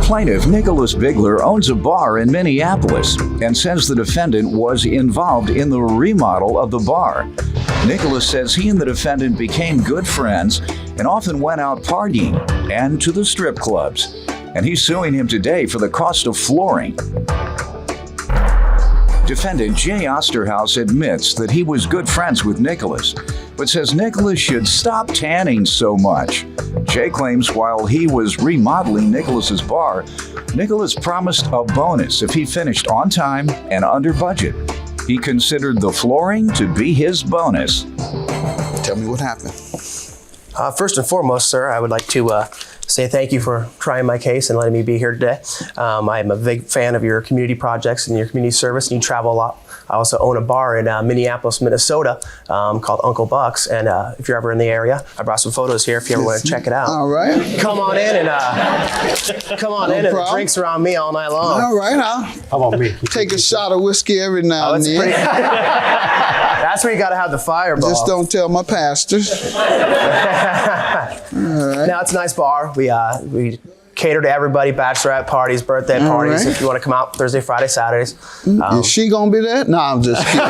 Plaintiff Nicholas Bigler owns a bar in Minneapolis and says the defendant was involved in the remodel of the bar. Nicholas says he and the defendant became good friends and often went out partying and to the strip clubs. And he's suing him today for the cost of flooring. Defendant Jay Osterhaus admits that he was good friends with Nicholas, but says Nicholas should stop tanning so much. Jay claims while he was remodeling Nicholas's bar, Nicholas promised a bonus if he finished on time and under budget. He considered the flooring to be his bonus. Tell me what happened. First and foremost, sir, I would like to say thank you for trying my case and letting me be here today. I'm a big fan of your community projects and your community service, and you travel a lot. I also own a bar in Minneapolis, Minnesota called Uncle Buck's, and if you're ever in the area, I brought some photos here if you ever want to check it out. All right. Come on in and the drinks around me all night long. All right, How about me? take a shot of whiskey every now and then. That's where you got to have the fireball. Just don't tell my pastors. All right. Now, it's a nice bar. We cater to everybody, bachelorette parties, birthday parties. Right. If you want to come out Thursday, Friday, Saturdays. Is she going to be there? No, I'm just kidding.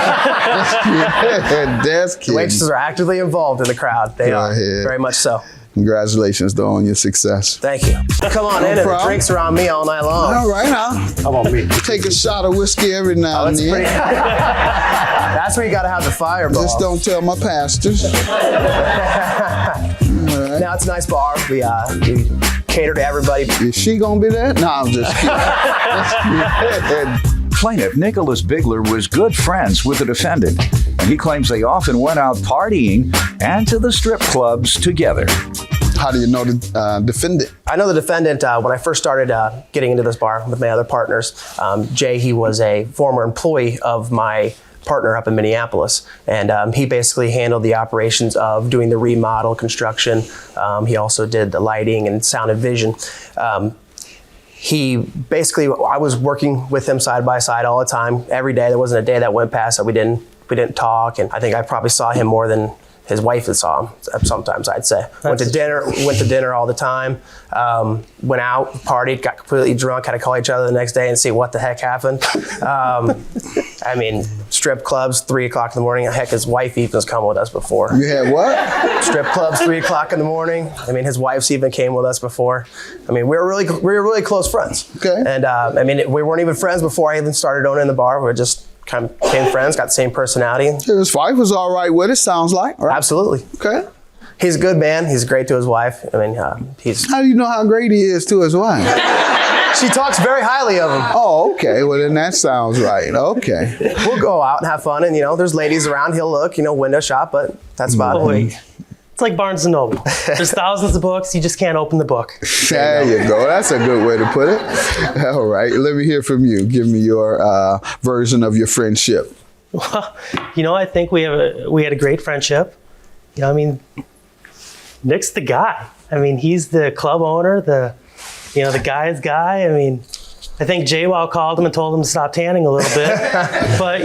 Just kidding. Waitresses are actively involved in the crowd. They are, ahead. very much so. Congratulations, though, on your success. Thank you. Come on in and the drinks around me all night long. All right, How about me? take a shot of whiskey every now and then. That's where you got to have the fireball. Just don't tell my pastors. Now, it's a nice bar. We cater to everybody. Is she going to be there? No, I'm just kidding. Plaintiff Nicholas Bigler was good friends with the defendant, and he claims they often went out partying and to the strip clubs together. How do you know the defendant? I know the defendant when I first started getting into this bar with my other partners. Jay, he was a former employee of my partner up in Minneapolis, and he basically handled the operations of doing the remodel construction. He also did the lighting and sound and vision. I was working with him side by side all the time, every day. There wasn't a day that went past that we didn't talk, and I think I probably saw him more than his wife had saw him sometimes, I'd say. Went to dinner all the time, went out, partied, got completely drunk, had to call each other the next day and see what the heck happened. I mean, strip clubs, 3 o'clock in the morning. Heck, his wife even has come with us before. You had what? Strip clubs, 3 o'clock in the morning. I mean, his wife's even came with us before. I mean, we were really close friends. Okay. And I mean, we weren't even friends before I even started owning the bar. We were just kind of became friends, got the same personality. His wife was all right with it, sounds like. Right? Absolutely. Okay. He's a good man. He's great to his wife. I mean, he's... How do you know how great he is to his wife? She talks very highly of him. Oh, okay. Well, then that sounds right. Okay. We'll go out and have fun, and, there's ladies around. He'll look, window shop, but that's about it. It's like Barnes & Noble. There's thousands of books. You just can't open the book. There you go. That's a good way to put it. All right. Let me hear from you. Give me your version of your friendship. Well, I think we had a great friendship. I mean, Nick's the guy. I mean, he's the club owner, the guy's guy. I mean, I think JWoww called him and told him to stop tanning a little bit. But,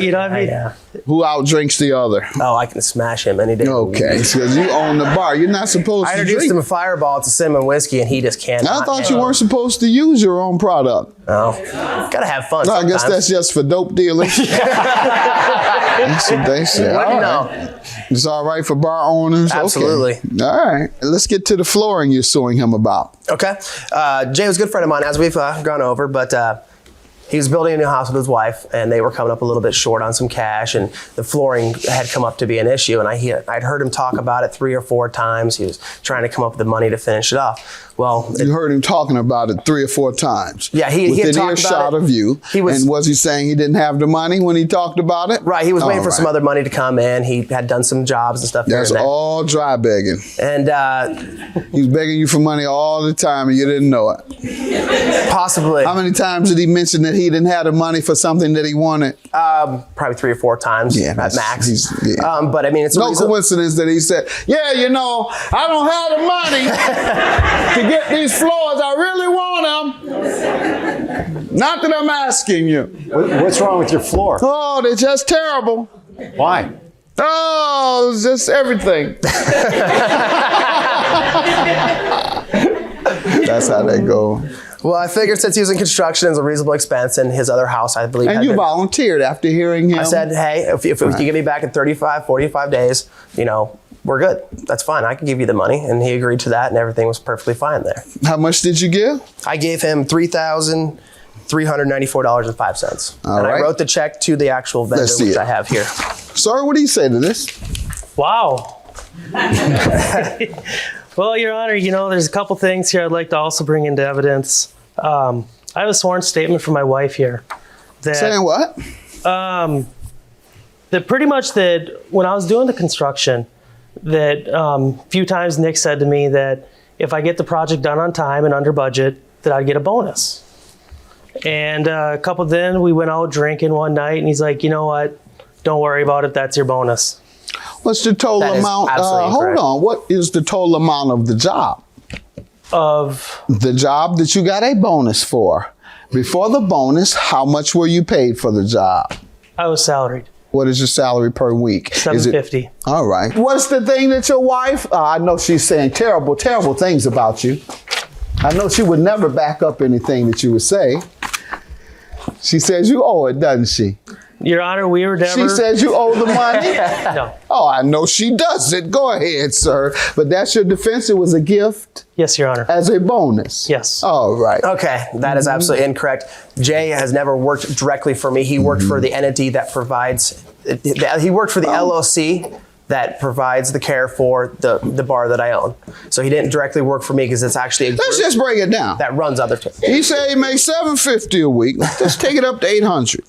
Who outdrinks the other? Oh, I can smash him any day. Okay, because you own the bar. You're not supposed to drink. I introduced him a Fireball. It's a cinnamon whiskey, and he just can't. I thought you weren't supposed to use your own product. No. Gotta have fun No, I sometimes. guess that's just for dope dealing. That's what they say. What do you know? It's all right for bar owners? Absolutely. Okay. All right. Let's get to the flooring you're suing him about. Okay. Jay was a good friend of mine, as we've gone over, but he was building a new house with his wife, and they were coming up a little bit short on some cash, and the flooring had come up to be an issue, and I'd heard him talk about it 3 or 4 times. He was trying to come up with the money to finish it off. Well, you heard him talking about it 3 or 4 times. Yeah, he had talked earshot about it. of you. And was he saying he didn't have the money when he talked about it? Right. He was waiting for some other money to come in. He had done some jobs and stuff. That's all dry begging. And he was begging you for money all the time, and you didn't know it. Possibly. How many times did he mention that he didn't have the money for something that he wanted? Probably 3 or 4 times at max. But I mean, it's no coincidence that he said, "Yeah, I don't have the money to get these floors. I really want them. Not that I'm asking you." What's wrong with your floor? Oh, they're just terrible. Why? Oh, it's just everything. That's how they go. Well, I figured since he was in construction, it was a reasonable expense, and his other house, I believe. And you volunteered after hearing him? I said, hey, if you can get me back in 35, 45 days, we're good. That's fine. I can give you the money. And he agreed to that, and everything was perfectly fine there. How much did you give? I gave him $3,394.05. And I wrote the check to the actual vendor, which I have here. Sir, what do you say to this? Wow. Well, Your Honor, there's a couple things here I'd like to also bring into evidence. I have a sworn statement from my wife here. Saying what? That pretty much that when I was doing the construction, that a few times Nick said to me that if I get the project done on time and under budget, that I'd get a bonus. And a couple then we went out drinking one night, and he's like, you know what? Don't worry about it. That's your bonus. What's the total amount? Hold on. What is the total amount of the job? Of the job that you got a bonus for. Before the bonus, how much were you paid for the job? I was salaried. What is your salary per week? $750. All right. What's the thing that your wife? I know she's saying terrible, terrible things about you. I know she would never back up anything that you would say. She says you owe it, doesn't she? Your Honor, we were never... She says you owe the money? No. Oh, I know she doesn't. Go ahead, sir. But that's your defense. It was a gift? Yes, Your Honor. As a bonus? Yes. All right. Okay, that is absolutely incorrect. Jay has never worked directly for me. He worked for the entity that provides... He worked for the LLC that provides the care for the bar that I own. So he didn't directly work for me because it's actually a group Let's just break it down. that runs other things. He said he makes $750 a week. Let's take it up to $800.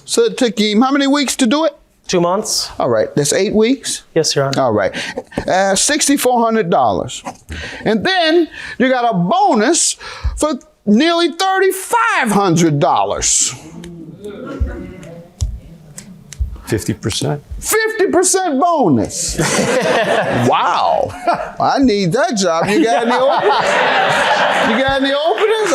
So it took him how many weeks to do it? 2 months. All right, that's 8 weeks? Yes, Your Honor. All right, $6,400. And then you got a bonus for nearly $3,500. 50%. 50% bonus. Wow. I need that job. You got any openings? You got any openings?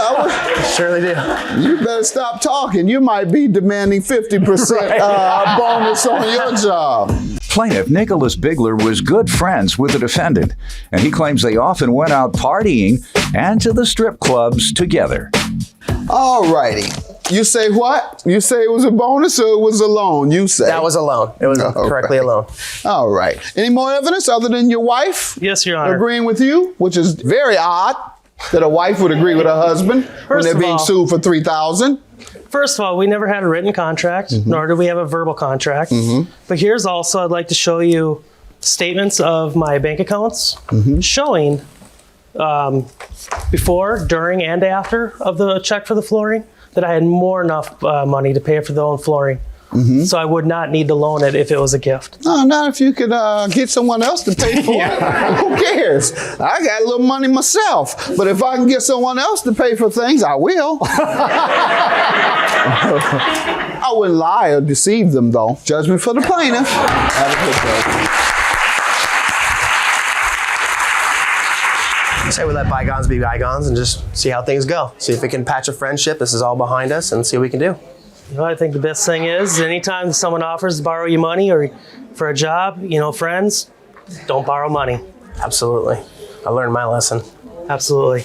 Surely do. You better stop talking. You might be demanding 50% bonus on your job. Plaintiff Nicholas Bigler was good friends with the defendant, and he claims they often went out partying and to the strip clubs together. All righty. You say what? You say it was a bonus or it was a loan? You say. That was a loan. It was correctly a loan. All right. Any more evidence other than your wife Yes, Your Honor. agreeing with you, which is very odd that a wife would agree with her husband when they're being sued for $3,000. First of all, we never had a written contract, nor did we have a verbal contract. But here's also, I'd like to show you statements of my bank accounts showing before, during, and after of the check for the flooring that I had more enough money to pay for the own flooring. So I would not need to loan it if it was a gift. No, not if you could get someone else to pay for it. Who cares? I got a little money myself. But if I can get someone else to pay for things, I will. I wouldn't lie or deceive them, though. Judgment for the plaintiff. Have a good day. Say we let bygones be bygones and just see how things go. See if we can patch a friendship. This is all behind us, and see what we can do. I think the best thing is anytime someone offers to borrow you money or for a job, friends, don't borrow money. Absolutely. I learned my lesson. Absolutely.